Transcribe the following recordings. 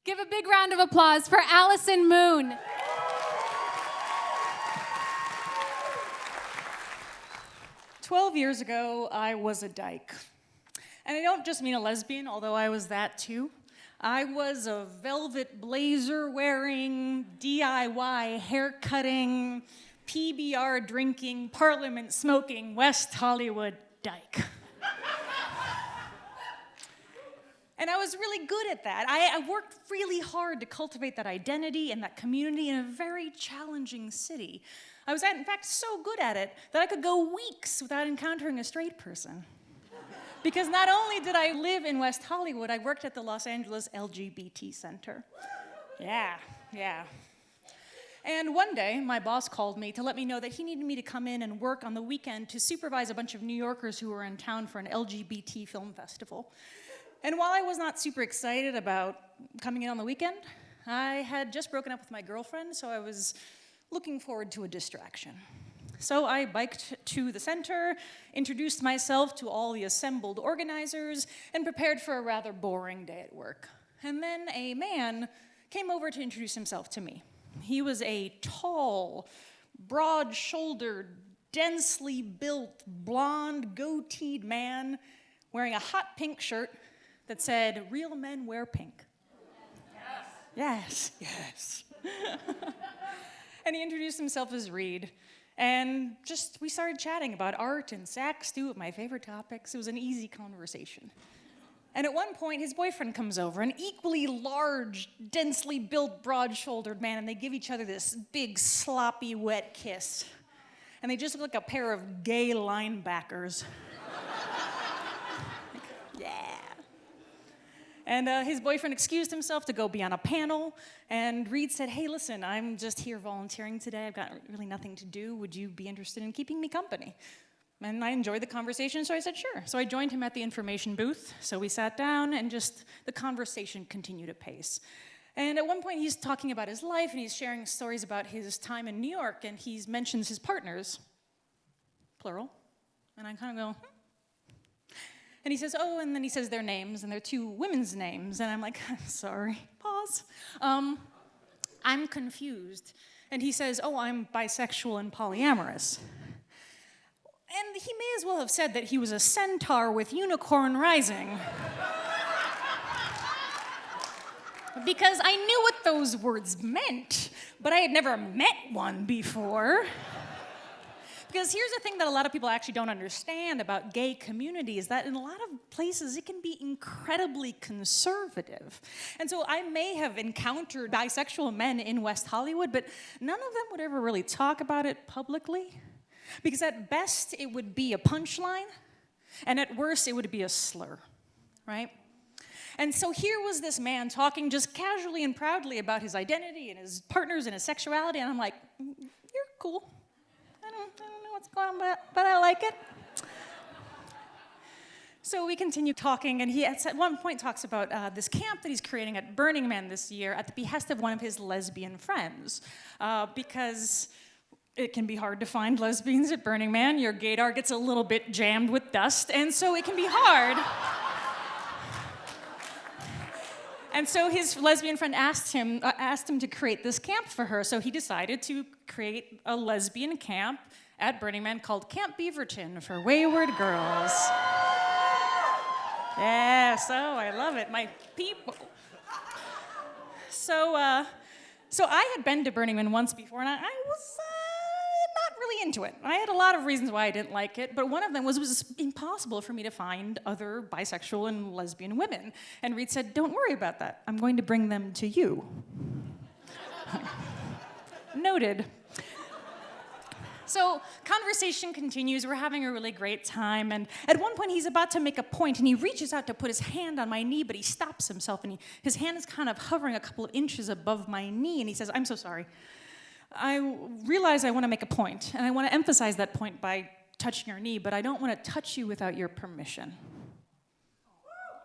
Give a big round of applause for Allison Moon. "12 years ago, I was a dyke. And I don't just mean a lesbian, although I was that too. I was a velvet blazer wearing, DIY haircutting, PBR drinking, parliament smoking, West Hollywood dyke. And I was really good at that. I worked really hard to cultivate that identity and that community in a very challenging city. I was, in fact, so good at it that I could go weeks without encountering a straight person. Because not only did I live in West Hollywood, I worked at the Los Angeles LGBT Center. Yeah. And one day, my boss called me to let me know that he needed me to come in and work on the weekend to supervise a bunch of New Yorkers who were in town for an LGBT film festival. And while I was not super excited about coming in on the weekend, I had just broken up with my girlfriend, so I was looking forward to a distraction. So I biked to the center, introduced myself to all the assembled organizers, and prepared for a rather boring day at work. And then a man came over to introduce himself to me. He was a tall, broad-shouldered, densely built, blonde, goateed man wearing a hot pink shirt that said, "Real men wear pink." Yes. And he introduced himself as Reid. And we started chatting about art and sex, two of my favorite topics. It was an easy conversation. And at one point, his boyfriend comes over, an equally large, densely built, broad-shouldered man, and they give each other this big, sloppy, wet kiss. And they just look like a pair of gay linebackers. Yeah. And his boyfriend excused himself to go be on a panel, and Reid said, "Hey, listen, I'm just here volunteering today. I've got really nothing to do. Would you be interested in keeping me company?" And I enjoyed the conversation, so I said, sure. So I joined him at the information booth. So we sat down, and just the conversation continued at pace. And at one point, he's talking about his life, and he's sharing stories about his time in New York, and he mentions his partners, plural. And I kind of go, And he says, and then he says their names, and they're two women's names. And I'm like, sorry, pause. I'm confused. And he says, I'm bisexual and polyamorous. And he may as well have said that he was a centaur with unicorn rising. Because I knew what those words meant, but I had never met one before. Because here's the thing that a lot of people actually don't understand about gay community is that in a lot of places it can be incredibly conservative. And so I may have encountered bisexual men in West Hollywood, but none of them would ever really talk about it publicly. Because at best it would be a punchline, and at worst it would be a slur, right? And so here was this man talking just casually and proudly about his identity and his partners and his sexuality, and I'm like, you're cool. I don't know what's going on, but I like it. So we continue talking, and he at one point talks about this camp that he's creating at Burning Man this year at the behest of one of his lesbian friends. Because it can be hard to find lesbians at Burning Man. Your gaydar gets a little bit jammed with dust, and so it can be hard. And so his lesbian friend asked him to create this camp for her. So he decided to create a lesbian camp at Burning Man called Camp Beaverton for wayward girls. Yes, I love it, my people. So I had been to Burning Man once before, and I was not really into it. I had a lot of reasons why I didn't like it, but one of them was it was impossible for me to find other bisexual and lesbian women. And Reid said, "Don't worry about that. I'm going to bring them to you." Noted. So conversation continues. We're having a really great time. And at one point, he's about to make a point, and he reaches out to put his hand on my knee, but he stops himself, and his hand is kind of hovering a couple of inches above my knee, and he says, "I'm so sorry. I realize I want to make a point, and I want to emphasize that point by touching your knee, but I don't want to touch you without your permission."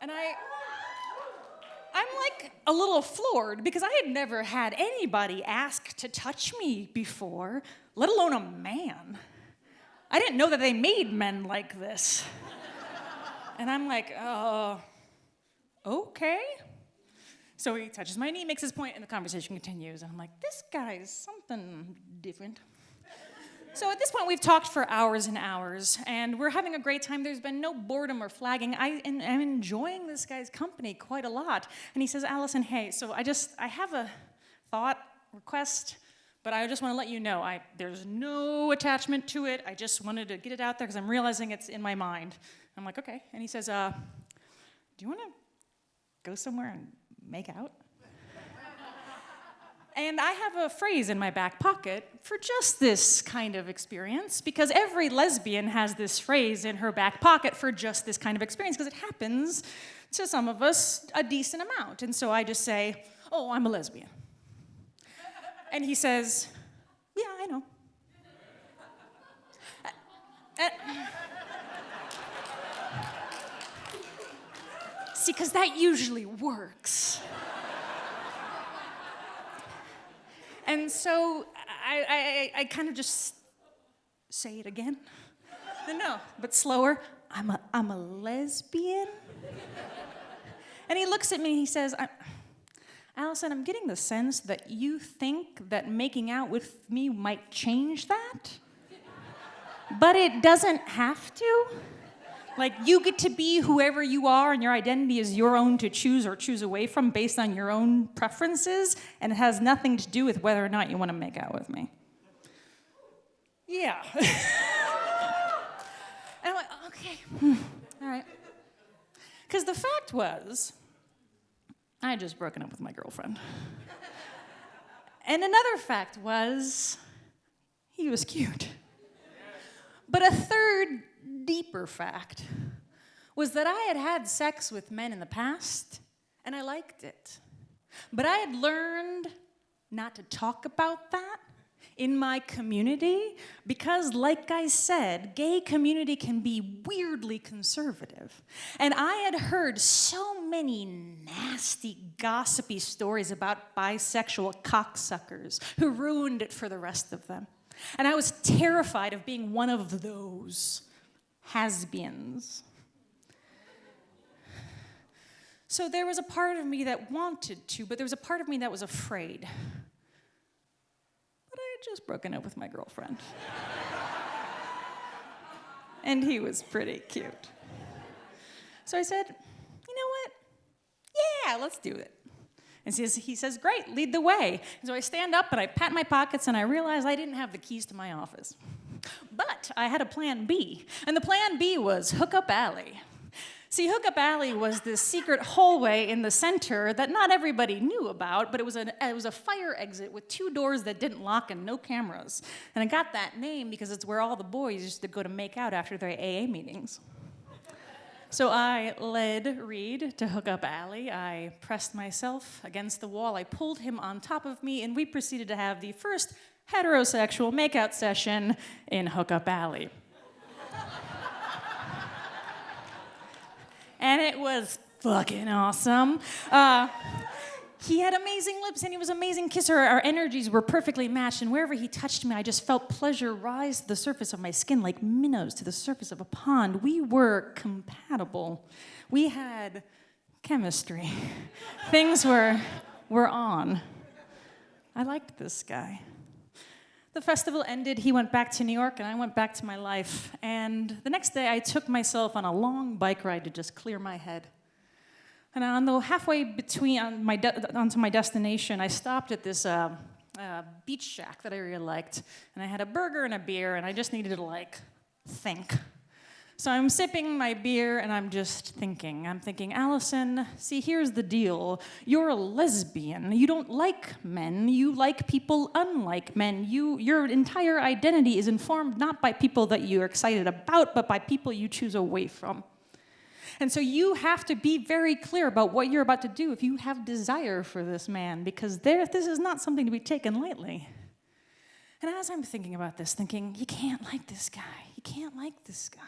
And I'm like a little floored because I had never had anybody ask to touch me before, let alone a man. I didn't know that they made men like this. And I'm like, okay. So he touches my knee, makes his point, and the conversation continues. And I'm like, this guy's something different. So at this point, we've talked for hours and hours, and we're having a great time. There's been no boredom or flagging. I'm enjoying this guy's company quite a lot. And he says, Allison, hey, so I have a thought, request, but I just want to let you know, there's no attachment to it. I just wanted to get it out there because I'm realizing it's in my mind. I'm like, okay. And he says, do you want to go somewhere and make out? And I have a phrase in my back pocket for just this kind of experience, because every lesbian has this phrase in her back pocket for just this kind of experience, because it happens to some of us a decent amount. And so I just say, oh, I'm a lesbian. And he says, yeah, I know. See, because that usually works. And so I kind of just say it again. No, but slower. I'm a lesbian. And he looks at me and he says, Allison, I'm getting the sense that you think that making out with me might change that, but it doesn't have to. Like, you get to be whoever you are, and your identity is your own to choose or choose away from based on your own preferences, and it has nothing to do with whether or not you want to make out with me. Yeah. And I'm like, okay, all right. Because the fact was, I had just broken up with my girlfriend. And another fact was, he was cute. But a third, deeper fact was that I had had sex with men in the past, and I liked it. But I had learned not to talk about that in my community because, like I said, gay community can be weirdly conservative. And I had heard so many nasty, gossipy stories about bisexual cocksuckers who ruined it for the rest of them. And I was terrified of being one of those has-beens. So there was a part of me that wanted to, but there was a part of me that was afraid. But I had just broken up with my girlfriend. And he was pretty cute. So I said, you know what? Yeah, let's do it. And he says, great, lead the way. And so I stand up and I pat my pockets and I realize I didn't have the keys to my office. But I had a plan B. And the plan B was Hookup Alley. See, Hookup Alley was this secret hallway in the center that not everybody knew about, but it was a fire exit with 2 doors that didn't lock and no cameras. And I got that name because it's where all the boys used to go to make out after their AA meetings. So I led Reid to Hookup Alley. I pressed myself against the wall. I pulled him on top of me, and we proceeded to have the first heterosexual makeout session in Hookup Alley. And it was fucking awesome. He had amazing lips, and he was an amazing kisser. Our energies were perfectly matched, and wherever he touched me, I just felt pleasure rise to the surface of my skin like minnows to the surface of a pond. We were compatible. We had chemistry. Things were on. I liked this guy. The festival ended, he went back to New York, and I went back to my life. And the next day, I took myself on a long bike ride to just clear my head. And on the halfway onto my destination, I stopped at this beach shack that I really liked. And I had a burger and a beer, and I just needed to, think. So I'm sipping my beer, and I'm just thinking. I'm thinking, Allison, see, here's the deal. You're a lesbian. You don't like men. You like people unlike men. Your entire identity is informed not by people that you're excited about, but by people you choose away from. And so you have to be very clear about what you're about to do if you have desire for this man, because this is not something to be taken lightly. And as I'm thinking about this, thinking, you can't like this guy. You can't like this guy.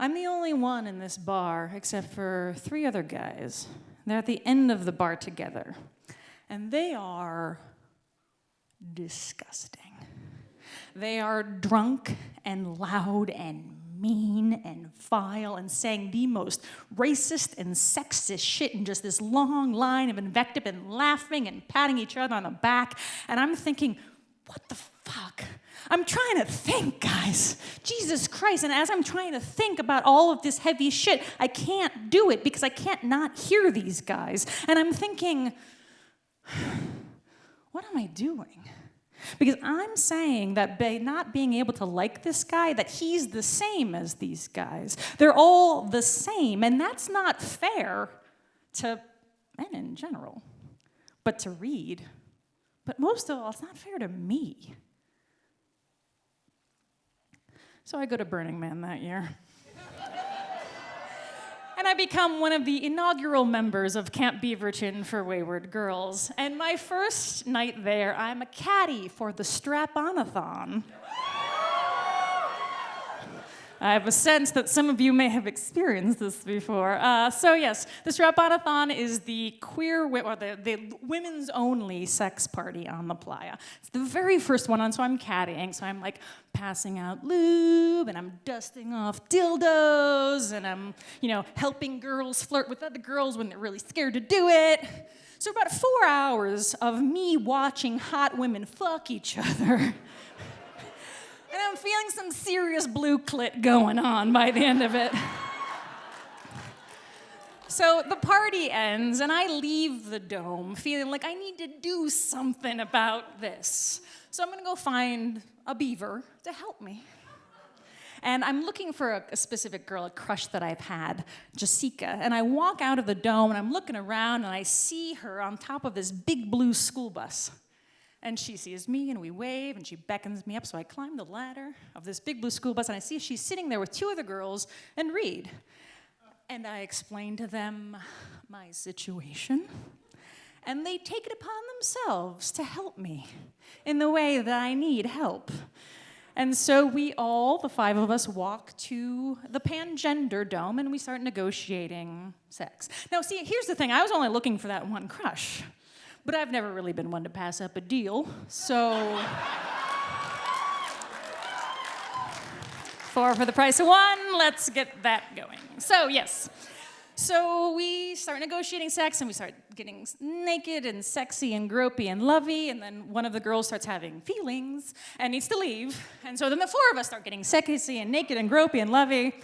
I'm the only one in this bar except for 3 other guys. They're at the end of the bar together. And they are disgusting. They are drunk and loud and mean and vile and saying the most racist and sexist shit in just this long line of invective and laughing and patting each other on the back. And I'm thinking, what the fuck? I'm trying to think, guys. Jesus Christ. And as I'm trying to think about all of this heavy shit, I can't do it because I can't not hear these guys. And I'm thinking, what am I doing? Because I'm saying that by not being able to like this guy, that he's the same as these guys. They're all the same, and that's not fair to men in general, but to Reid. But most of all, it's not fair to me. So I go to Burning Man that year. And I become one of the inaugural members of Camp Beaverton for Wayward Girls. And my first night there, I'm a caddy for the Strap-On-a-thon. I have a sense that some of you may have experienced this before. So yes, the Strap-On-a-thon is the the women's only sex party on the playa. It's the very first one on, so I'm caddying. So I'm like passing out lube, and I'm dusting off dildos, and I'm, helping girls flirt with other girls when they're really scared to do it. So about 4 hours of me watching hot women fuck each other. And I'm feeling some serious blue clit going on by the end of it. So the party ends, and I leave the dome feeling like I need to do something about this. So I'm gonna go find a beaver to help me. And I'm looking for a specific girl, a crush that I've had, Jessica. And I walk out of the dome, and I'm looking around, and I see her on top of this big blue school bus. And she sees me, and we wave, and she beckons me up. So I climb the ladder of this big blue school bus, and I see she's sitting there with two other girls and Reid. And I explain to them my situation. And they take it upon themselves to help me in the way that I need help. And so we all, the 5 of us, walk to the Pangender Dome, and we start negotiating sex. Now, see, here's the thing. I was only looking for that one crush. But I've never really been one to pass up a deal, so 4 for the price of 1, let's get that going. So yes, so we start negotiating sex, and we start getting naked and sexy and gropey and lovey, and then one of the girls starts having feelings and needs to leave, and so then the 4 of us start getting sexy and naked and gropey and lovey.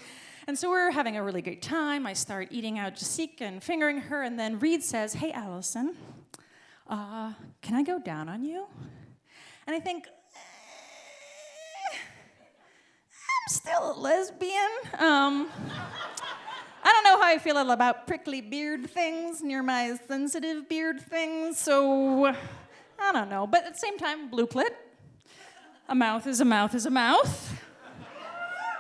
And so we're having a really great time. I start eating out Jessica and fingering her, and then Reid says, "Hey, Allison, can I go down on you?" And I think, I'm still a lesbian. I don't know how I feel about prickly beard things near my sensitive beard things, so I don't know. But at the same time, blue clit. A mouth is a mouth is a mouth.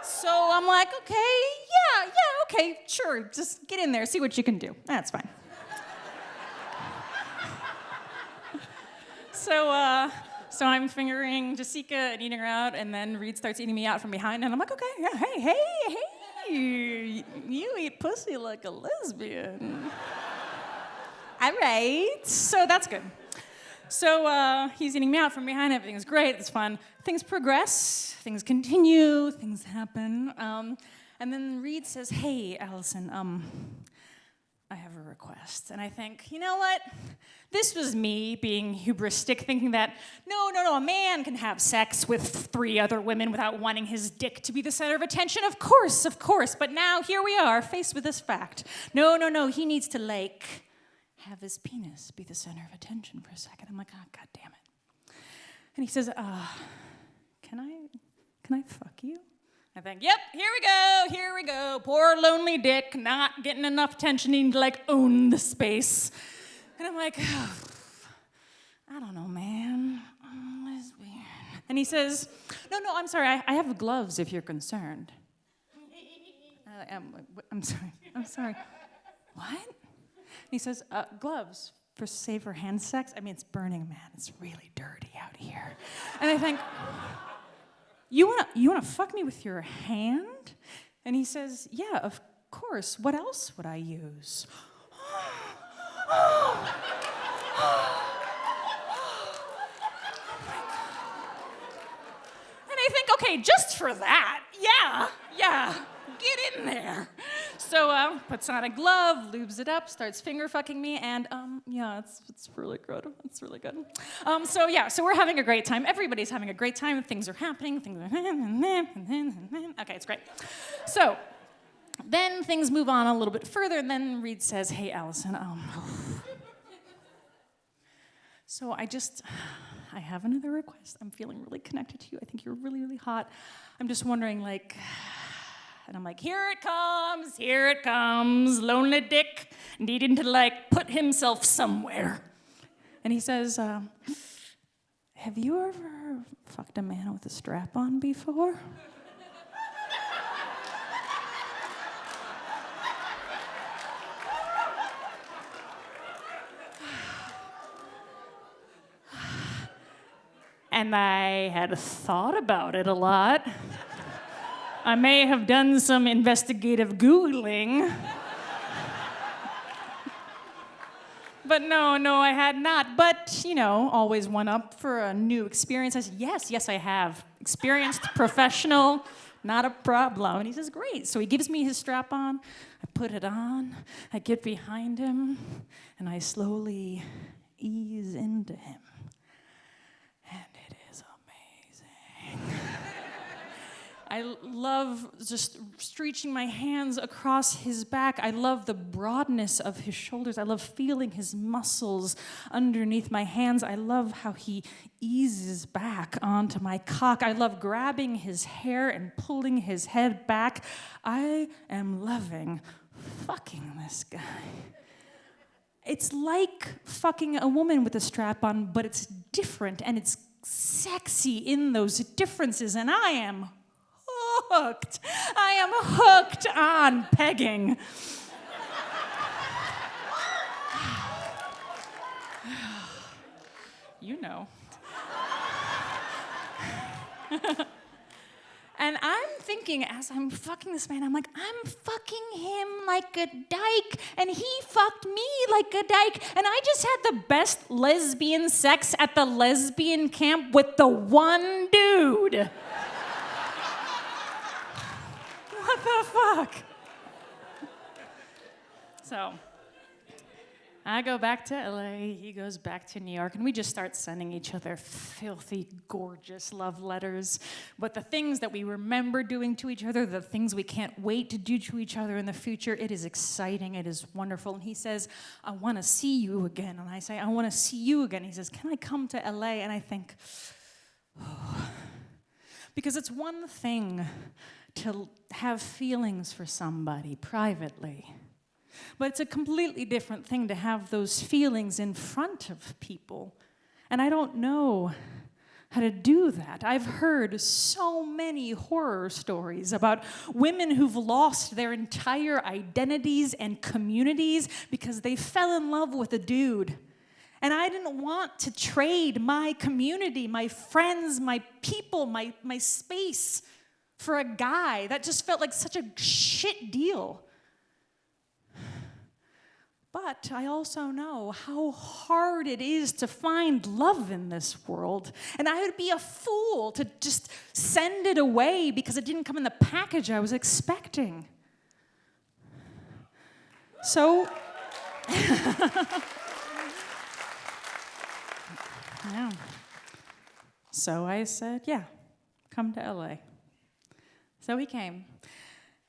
So I'm like, okay, sure, just get in there, see what you can do. That's fine. So I'm fingering Jessica and eating her out, and then Reid starts eating me out from behind, and I'm like, okay, yeah, hey, you eat pussy like a lesbian. All right, so that's good. So he's eating me out from behind, everything's great, it's fun. Things progress, things continue, things happen. And then Reid says, "Hey, Allison, I have a request." And I think, you know what? This was me being hubristic, thinking that, no, a man can have sex with 3 other women without wanting his dick to be the center of attention. Of course. But now here we are, faced with this fact. No, he needs to, have his penis be the center of attention for a second. I'm like, oh, God damn it. And he says, can I fuck you? I think, yep, here we go. Poor lonely dick, not getting enough attention, needing to own the space. And I'm like, I don't know, man. I'm lesbian. And he says, no, I'm sorry, I have gloves if you're concerned. I'm sorry. What? He says, gloves for safer hand sex? I mean, it's Burning Man. It's really dirty out here. And I think, you wanna fuck me with your hand? And he says, yeah, of course. What else would I use? And I think, okay, just for that, yeah, Yeah, get in there. So puts on a glove, lubes it up, starts finger fucking me, and yeah, it's really good. It's really good. So we're having a great time. Everybody's having a great time. Things are happening. Okay, it's great. So then things move on a little bit further, and then Reid says, "Hey, Allison, so I have another request. I'm feeling really connected to you. I think you're really, really hot. I'm just wondering, like," and I'm like, here it comes, lonely dick, needing to, like, put himself somewhere. And he says, have you ever fucked a man with a strap on before? And I had thought about it a lot. I may have done some investigative Googling. But no, I had not. But, always one up for a new experience. I said, yes, I have. Experienced, professional, not a problem. And he says, great. So he gives me his strap on. I put it on. I get behind him. And I slowly ease into him. And it is amazing. I love just stretching my hands across his back. I love the broadness of his shoulders. I love feeling his muscles underneath my hands. I love how he eases back onto my cock. I love grabbing his hair and pulling his head back. I am loving fucking this guy. It's like fucking a woman with a strap on, but it's different and it's sexy in those differences, and I am hooked. I am hooked on pegging. You know. And I'm thinking, as I'm fucking this man, I'm like, I'm fucking him like a dyke, and he fucked me like a dyke, and I just had the best lesbian sex at the lesbian camp with the one dude. What the fuck? So, I go back to LA, he goes back to New York, and we just start sending each other filthy, gorgeous love letters. But the things that we remember doing to each other, the things we can't wait to do to each other in the future, it is exciting, it is wonderful. And he says, I want to see you again. And I say, I want to see you again. He says, can I come to LA? And I think, oh. Because it's one thing to have feelings for somebody privately. But it's a completely different thing to have those feelings in front of people. And I don't know how to do that. I've heard so many horror stories about women who've lost their entire identities and communities because they fell in love with a dude. And I didn't want to trade my community, my friends, my people, my space for a guy. That just felt like such a shit deal. But I also know how hard it is to find love in this world. And I would be a fool to just send it away because it didn't come in the package I was expecting. So, yeah. So I said, yeah, come to LA. So he came.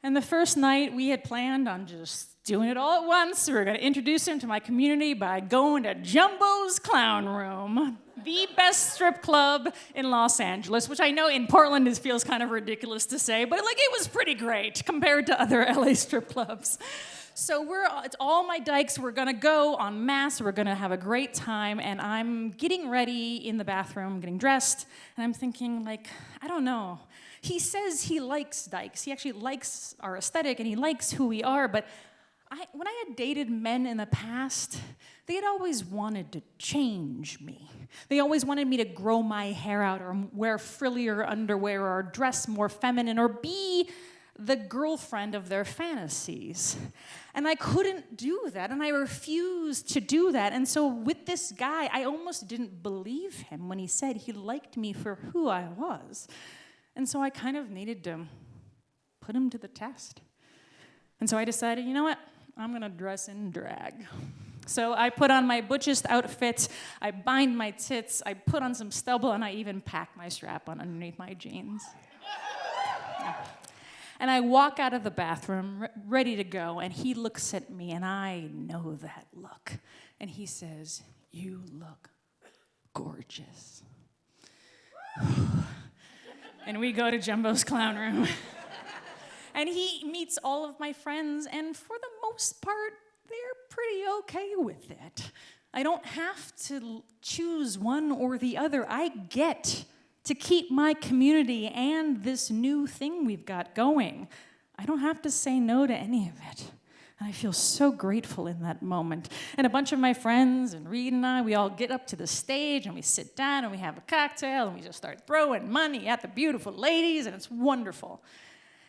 And the first night, we had planned on just doing it all at once. We were going to introduce him to my community by going to Jumbo's Clown Room, the best strip club in Los Angeles, which I know in Portland feels kind of ridiculous to say, but it was pretty great compared to other LA strip clubs. So it's all my dykes. We're going to go en masse. We're going to have a great time. And I'm getting ready in the bathroom, getting dressed. And I'm thinking, I don't know. He says he likes dykes. He actually likes our aesthetic, and he likes who we are. But when I had dated men in the past, they had always wanted to change me. They always wanted me to grow my hair out or wear frillier underwear or dress more feminine or be the girlfriend of their fantasies. And I couldn't do that, and I refused to do that. And so with this guy, I almost didn't believe him when he said he liked me for who I was. And so I kind of needed to put him to the test. And so I decided, you know what? I'm gonna dress in drag. So I put on my butchest outfit, I bind my tits, I put on some stubble, and I even pack my strap on underneath my jeans. And I walk out of the bathroom, ready to go, and he looks at me, and I know that look. And he says, "You look gorgeous." And we go to Jumbo's clown room. And he meets all of my friends, and for the most part, they're pretty okay with it. I don't have to choose one or the other. I get to keep my community and this new thing we've got going. I don't have to say no to any of it. And I feel so grateful in that moment. And a bunch of my friends and Reid and I, we all get up to the stage and we sit down and we have a cocktail and we just start throwing money at the beautiful ladies, and it's wonderful.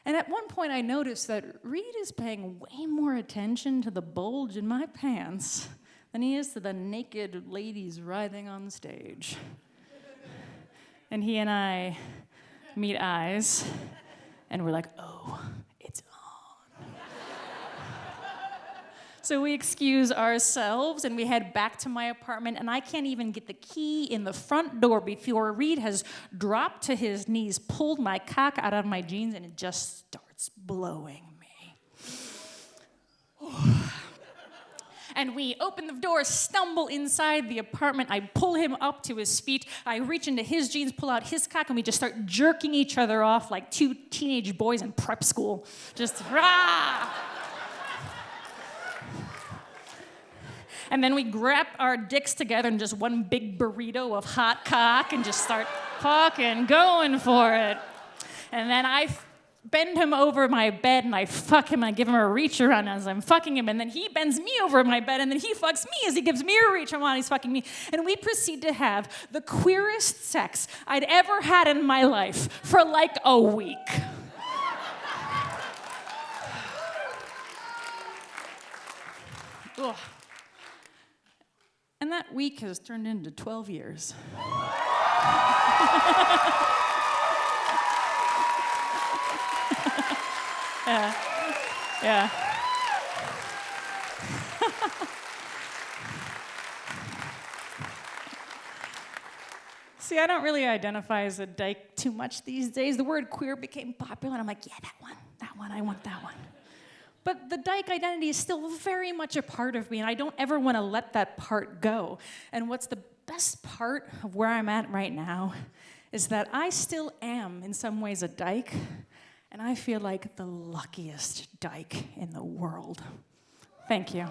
And at one point I noticed that Reid is paying way more attention to the bulge in my pants than he is to the naked ladies writhing on stage. And he and I meet eyes, and we're like, oh, it's on. So we excuse ourselves, and we head back to my apartment, and I can't even get the key in the front door before Reid has dropped to his knees, pulled my cock out of my jeans, and it just starts blowing me. And we open the door, stumble inside the apartment. I pull him up to his feet. I reach into his jeans, pull out his cock, and we just start jerking each other off like two teenage boys in prep school. Just, rah! And then we grab our dicks together in just one big burrito of hot cock and just start fucking going for it. And then I bend him over my bed and I fuck him and I give him a reach around as I'm fucking him, and then he bends me over my bed and then he fucks me as he gives me a reach around while he's fucking me. And we proceed to have the queerest sex I'd ever had in my life for like a week. Ugh. And that week has turned into 12 years. Yeah. See, I don't really identify as a dyke too much these days. The word queer became popular, and I'm like, yeah, that one, I want that one. But the dyke identity is still very much a part of me, and I don't ever want to let that part go. And what's the best part of where I'm at right now is that I still am, in some ways, a dyke, and I feel like the luckiest dyke in the world. Thank you.